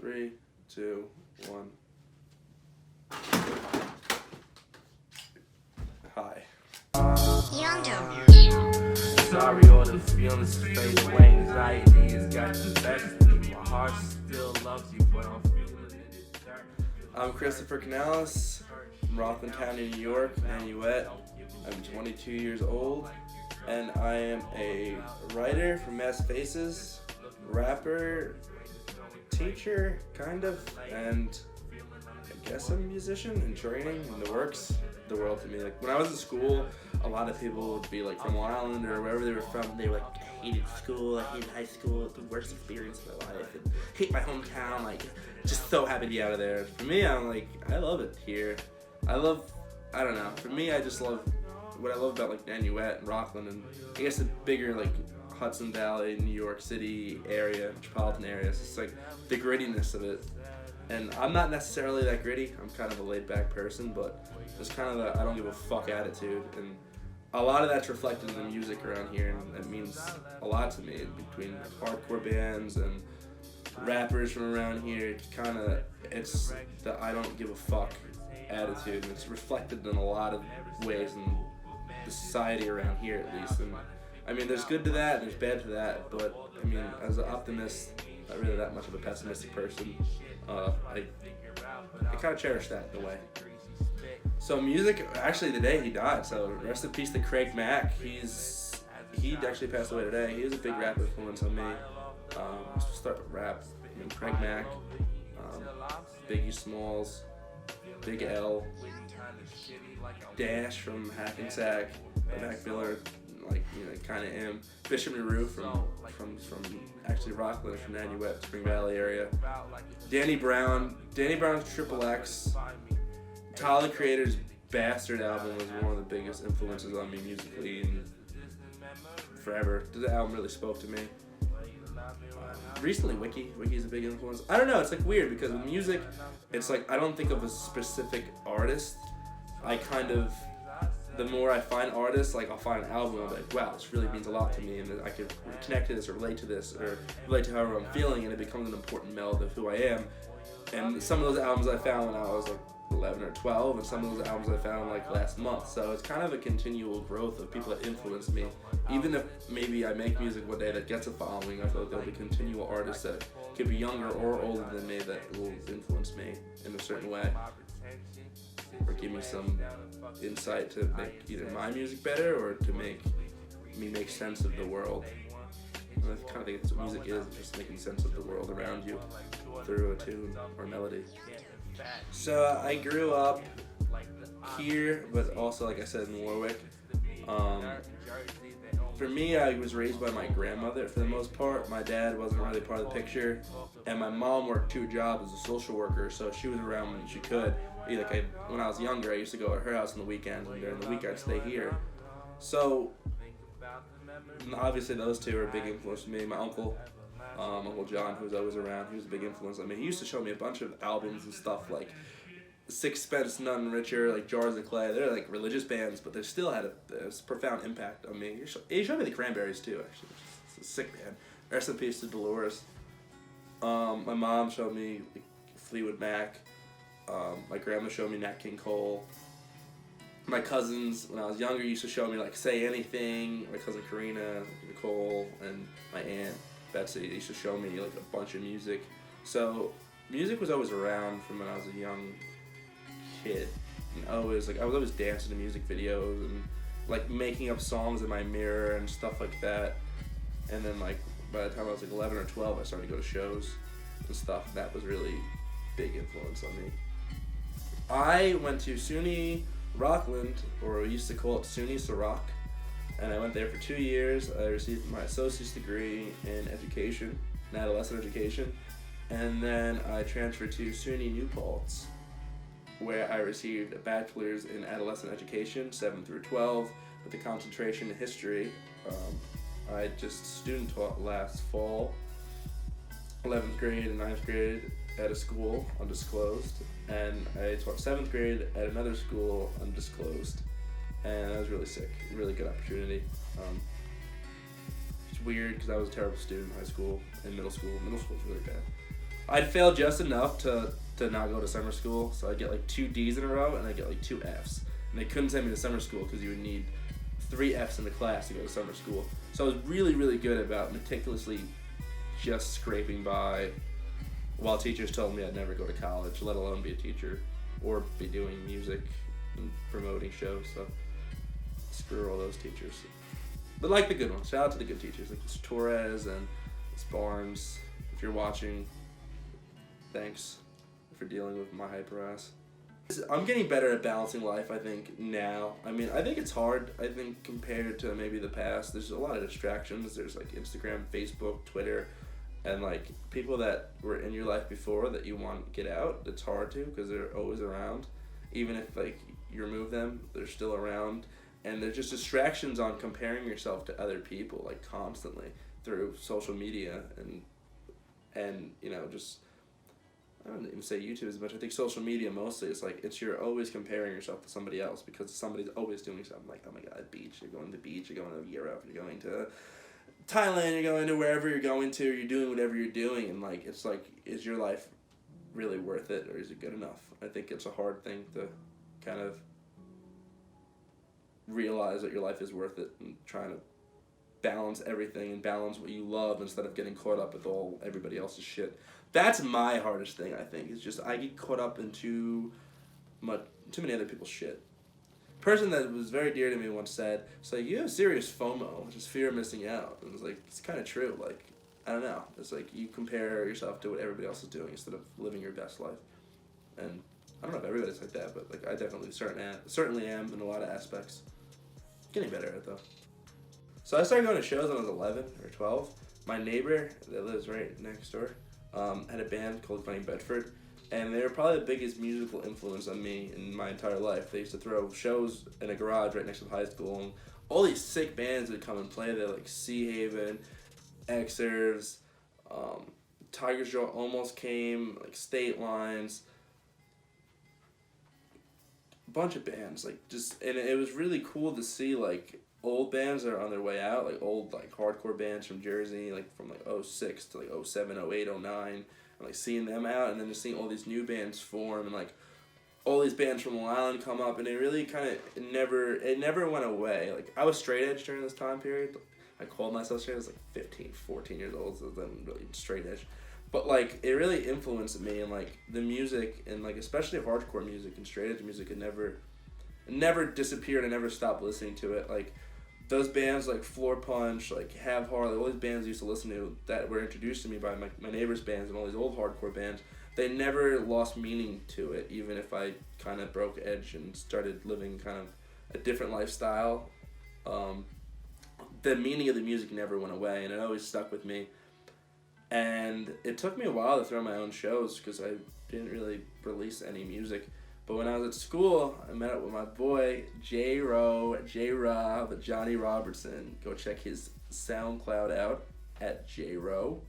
3, 2, 1. Hi. Sorry, all the feelings fade away. Anxiety has got the best of me. My heart still loves you, but I'm feeling it. I'm Christopher Canales from Rockland County, New York, Nanuet. I'm 22 years old, and I am a writer for Mass Faces, rapper, teacher, kind of, and I guess I'm a musician in training in the works. The world to me. Like when I was in school, a lot of people would be like from Long Island or wherever they were from. They were like, I hated school, I hated high school, the worst experience of my life, and hate my hometown. Like, just so happy to be out of there. For me, I'm like, I love it here. I don't know. For me, I just love what I love about like Nanuet and Rockland, and I guess the bigger like Hudson Valley, New York City area, metropolitan areas. It's like the grittiness of it. And I'm not necessarily that gritty. I'm kind of a laid-back person, but there's kind of the I don't give a fuck attitude, and a lot of that's reflected in the music around here, and that means a lot to me. Between hardcore bands and rappers from around here, it's the I don't give a fuck attitude, and it's reflected in a lot of ways in the society around here, at least. And I mean, there's good to that, and there's bad to that, but I mean, as an optimist, not really that much of a pessimistic person. I kind of cherish that in a way. So music, actually today he died, so rest in peace to Craig Mack. He actually passed away today. He was a big rap influence on me. Let's start with rap. I mean, Craig Mack, Biggie Smalls, Big L, Dash from Hackensack, Mac Miller, like, you know, kind of him. Bishop Nehru from actually Rockland, from Nanuet, Spring Valley area. Danny Brown's Triple X. Tyler the Creator's Bastard album was one of the biggest influences on me musically and forever. The album really spoke to me. Recently, Wiki's a big influence. I don't know, it's like weird because with music, it's like I don't think of a specific artist. I kind of, the more I find artists, like I'll find an album and I'm like, wow, this really means a lot to me, and I could connect to this or relate to this or relate to however I'm feeling, and it becomes an important meld of who I am. And some of those albums I found when I was like 11 or 12, and some of those albums I found like last month. So it's kind of a continual growth of people that influence me. Even if maybe I make music one day that gets a following, I feel like there'll be continual artists that could be younger or older than me that will influence me in a certain way, or give me some insight to make either my music better or to make me make sense of the world. And I kind of think that's what music is, just making sense of the world around you through a tune or melody. So I grew up here, but also, like I said, in Warwick. For me, I was raised by my grandmother for the most part. My dad wasn't really part of the picture, and my mom worked 2 jobs as a social worker, so she was around when she could. When I was younger, I used to go at her house on the weekends, and during the week I'd stay here. So obviously those two are a big influence to me. My uncle John, who was always around, he was a big influence on me. He used to show me a bunch of albums and stuff like Sixpence None Richer, like Jars of Clay. They're like religious bands, but they still had a profound impact on me. He showed me the Cranberries too, actually, which is a sick band. Rest in peace to Dolores. My mom showed me like Fleetwood Mac. My grandma showed me Nat King Cole. My cousins, when I was younger, used to show me like Say Anything. My cousin Karina, Nicole, and my aunt Betsy used to show me like a bunch of music. So music was always around from when I was a young kid. And I was always dancing to music videos and like making up songs in my mirror and stuff like that. And then like by the time I was like 11 or 12, I started to go to shows and stuff. That was really big influence on me. I went to SUNY Rockland, or we used to call it SUNY Ciroc, and I went there for 2 years. I received my associate's degree in education, in adolescent education, and then I transferred to SUNY New Paltz, where I received a bachelor's in adolescent education, 7 through 12, with a concentration in history. I just student taught last fall, 11th grade and 9th grade at a school, undisclosed, and I taught 7th grade at another school, undisclosed, and that was really sick, really good opportunity. It's weird because I was a terrible student in high school and middle school. Middle school was really bad. I'd fail just enough to not go to summer school, so I'd get like 2 D's in a row, and I'd get like 2 F's. And they couldn't send me to summer school because you would need 3 F's in the class to go to summer school. So I was really, really good about meticulously just scraping by while teachers told me I'd never go to college, let alone be a teacher or be doing music and promoting shows. So screw all those teachers. But like the good ones. Shout out to the good teachers like Mr. Torres and Ms. Barnes. If you're watching, thanks for dealing with my hyper ass. I'm getting better at balancing life, I think, now. I mean, I think it's hard, I think, compared to maybe the past. There's a lot of distractions. There's, like, Instagram, Facebook, Twitter, and, like, people that were in your life before that you want to get out. It's hard to because they're always around. Even if, like, you remove them, they're still around. And there's just distractions on comparing yourself to other people, like, constantly through social media and you know, just... I don't even say YouTube as much. I think social media mostly. It's like you're always comparing yourself to somebody else because somebody's always doing something. Like, oh my god, beach. You're going to the beach. You're going to Europe. You're going to Thailand. You're going to wherever you're going to. You're doing whatever you're doing, and like it's like, is your life really worth it, or is it good enough? I think it's a hard thing to kind of realize that your life is worth it and trying to balance everything and balance what you love instead of getting caught up with all everybody else's shit. That's my hardest thing, I think. It's just I get caught up in too many other people's shit. A person that was very dear to me once said, "So you have serious FOMO, which is fear of missing out." And it was like, it's kind of true. Like, I don't know. It's like you compare yourself to what everybody else is doing instead of living your best life. And I don't know if everybody's like that, but like I definitely certainly am in a lot of aspects. Getting better at it though. So I started going to shows when I was 11 or 12. My neighbor that lives right next door had a band called Funny Bedford, and they were probably the biggest musical influence on me in my entire life. They used to throw shows in a garage right next to the high school, and all these sick bands would come and play there, like Sea Haven, Exerves, Tiger's Jaw almost came, like State Lines, a bunch of bands, like just, and it was really cool to see like old bands that are on their way out, like old like hardcore bands from Jersey, like from like 06 to like 07, 08, 09, and like seeing them out, and then just seeing all these new bands form, and like all these bands from Long Island come up, and it really kind of it never went away. Like I was straight edge during this time period. I called myself straight. I was like 15, 14 years old, so then really straight edge. But like it really influenced me, and like the music, and like especially hardcore music and straight edge music, it never disappeared. I never stopped listening to it. Like those bands like Floor Punch, like Have Harley, all these bands I used to listen to that were introduced to me by my neighbor's bands and all these old hardcore bands, they never lost meaning to it, even if I kind of broke edge and started living kind of a different lifestyle. The meaning of the music never went away, and it always stuck with me. And it took me a while to throw my own shows because I didn't really release any music. But when I was at school, I met up with my boy, J-Rob, Johnny Robertson. Go check his SoundCloud out at jro.soundcloud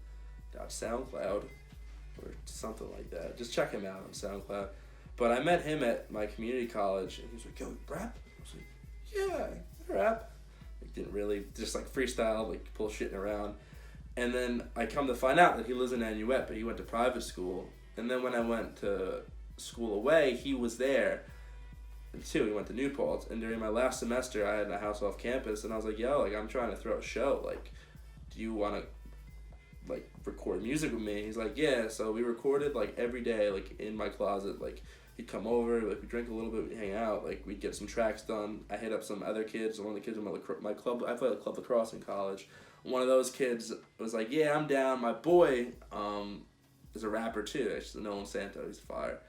or something like that. Just check him out on SoundCloud. But I met him at my community college, and he was like, "Yo, you rap?" I was like, "Yeah, I rap." Like, didn't really, just like freestyle, like bullshitting around. And then I come to find out that he lives in Nanuet, but he went to private school. And then when I went to school away, he was there too. He went to New Paltz, and during my last semester I had a house off campus, and I was like, "Yo, like I'm trying to throw a show, like do you want to like record music with me?" He's like, "Yeah." So we recorded like every day, like in my closet. Like he'd come over, like we'd drink a little bit, we'd hang out, like we'd get some tracks done. I hit up some other kids. One of the kids in my club, I played club lacrosse in college. One of those kids was like, "Yeah, I'm down." My boy is a rapper too, actually, Nolan Santo. He's fire.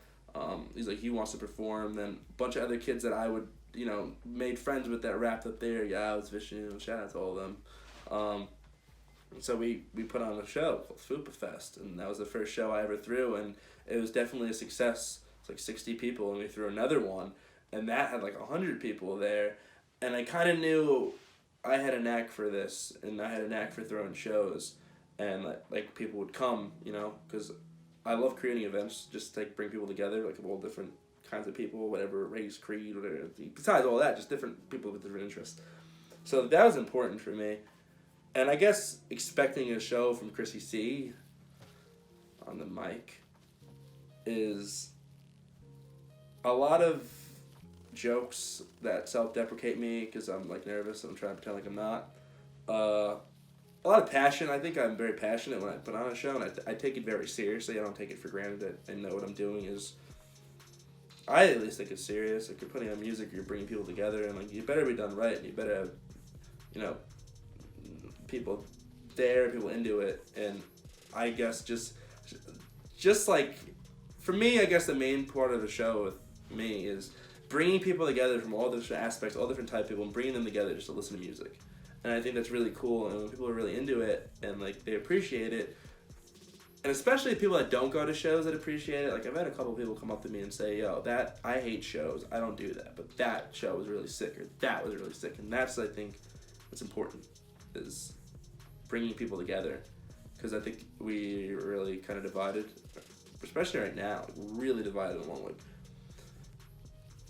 He's like, he wants to perform. Then a bunch of other kids that I would, made friends with that rapped up there. Yeah, I was Vishnu. Shout out to all of them. So we put on a show called Fupa Fest, and that was the first show I ever threw, and it was definitely a success. It's like 60 people, and we threw another one, and that had like 100 people there, and I kind of knew I had a knack for this, and I had a knack for throwing shows, and like people would come, because I love creating events, just to bring people together, like of all different kinds of people, whatever race, creed, whatever. Besides all that, just different people with different interests. So that was important for me. And I guess expecting a show from Chrissy C, on the mic is a lot of jokes that self-deprecate me because I'm like nervous and I'm trying to pretend like I'm not. A lot of passion. I think I'm very passionate when I put on a show, and I take it very seriously. I don't take it for granted. I know what I'm doing is. I at least think it's serious. Like, you're putting on music, you're bringing people together, and like you better be done right. And you better have, people there, people into it, and I guess just like, for me, I guess the main part of the show with me is bringing people together from all different aspects, all different type of people, and bringing them together just to listen to music. And I think that's really cool, and when people are really into it, and like they appreciate it, and especially people that don't go to shows that appreciate it. Like, I've had a couple people come up to me and say, yo, I hate shows, I don't do that, but that show was really sick, or that was really sick. And that's, I think, what's important, is bringing people together. Because I think we really kind of divided, especially right now, really divided along like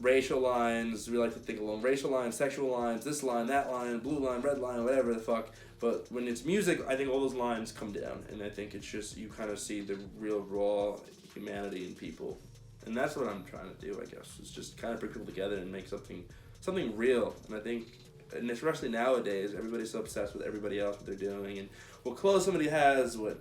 racial lines. We like to think along racial lines, sexual lines, this line, that line, blue line, red line, whatever the fuck. But when it's music, I think all those lines come down, and I think it's just, you kind of see the real raw humanity in people. And that's what I'm trying to do, I guess, is just kind of bring people together and make something real. And I think, and especially nowadays, everybody's so obsessed with everybody else, what they're doing, and what clothes somebody has, what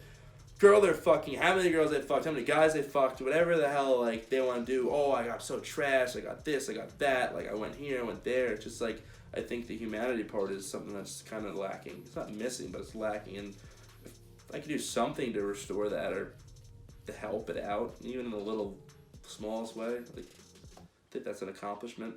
girl they're fucking, how many girls they fucked, how many guys they fucked, whatever the hell, like, they want to do. Oh, I got so trash, I got this, I got that, like, I went here, I went there. It's just like, I think the humanity part is something that's kind of lacking. It's not missing, but it's lacking, and if I could do something to restore that, or to help it out, even in the little, smallest way, like, I think that's an accomplishment.